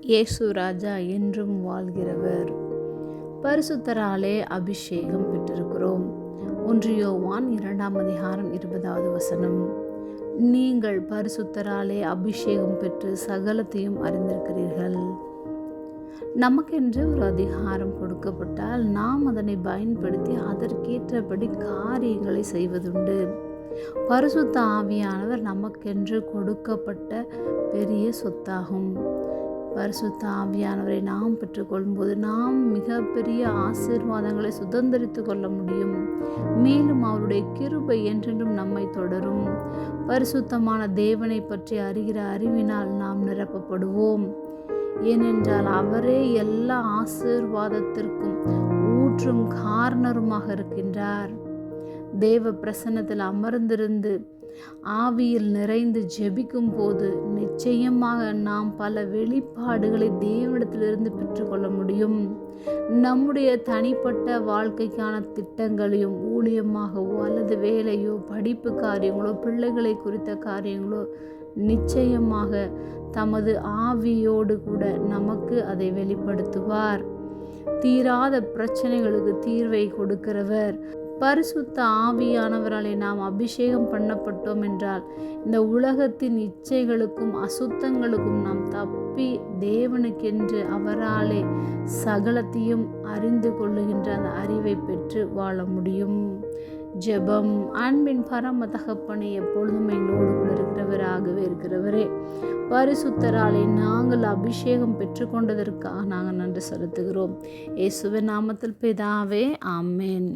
இயேசு ராஜா என்றும் வாழ்கிறவர். பரிசுத்தராலே அபிஷேகம் பெற்றிருக்கிறோம். 1 யோவான் 2 அதிகாரம் 20வது வசனம். நீங்கள் பரிசுத்தராலே அபிஷேகம் பெற்று சகலத்தையும் அறிந்திருக்கிறீர்கள். நமக்கென்று ஒரு அதிகாரம் கொடுக்கப்பட்டால் நாம் அதனை பயன்படுத்தி அதற்கேற்றபடி காரியங்களை செய்வதுண்டு. பரிசுத்த ஆவியானவர் நமக்கென்று கொடுக்கப்பட்ட பெரிய சொத்தாகும். பரிசுத்த ஆவியானவரை நாம் பெற்றுக்கொள்ளும்போது நாம் மிகப்பெரிய ஆசீர்வாதங்களை சுதந்திரித்து கொள்ள முடியும். மேலும் அவருடைய கிருபை என்றென்றும் நம்மை தொடரும். பரிசுத்தமான தேவனை பற்றி அறிகிற அறிவினால் நாம் நிரப்பப்படுவோம். ஏனென்றால் அவரே எல்லா ஆசீர்வாதத்திற்கும் ஊற்றும் காரணருமாக இருக்கின்றார். தேவ பிரசன்னத்தில் அமர்ந்திருந்து ஆவியில் நிறைந்து ஜெபிக்கும் போது நிச்சயமாக நாம் பல வெளிப்பாடுகளை தேவனிடத்திலிருந்து பெற்றுக்கொள்ள முடியும். நம்முடைய தனிப்பட்ட வாழ்க்கைக்கான திட்டங்களையும் ஊழியமாகவோ அல்லது வேலையோ படிப்பு காரியங்களோ பிள்ளைகளை குறித்த காரியங்களோ நிச்சயமாக தமது ஆவியோடு கூட நமக்கு அதை வெளிப்படுத்துவார். தீராத பிரச்சனைகளுக்கு தீர்வை கொடுக்கிறவர். பரிசுத்த ஆவியானவராலே நாம் அபிஷேகம் பண்ணப்பட்டோம் என்றால் இந்த உலகத்தின் இச்சைகளுக்கும் அசுத்தங்களுக்கும் நாம் தப்பி தேவனுக்கென்று அவராலே சகலத்தையும் அறிந்து கொள்ளுகின்ற அந்த அறிவை பெற்று வாழ முடியும். ஜெபம். அன்பின் பரம தகப்பனே, எப்பொழுதும் எங்களோடு கூட இருக்கிறவராகவே இருக்கிறவரே, பரிசுத்தராலே நாங்கள் அபிஷேகம் பெற்றுக்கொண்டதற்காக நாங்கள் நன்றி செலுத்துகிறோம். இயேசுவின் நாமத்தில் பிதாவே, ஆமென்.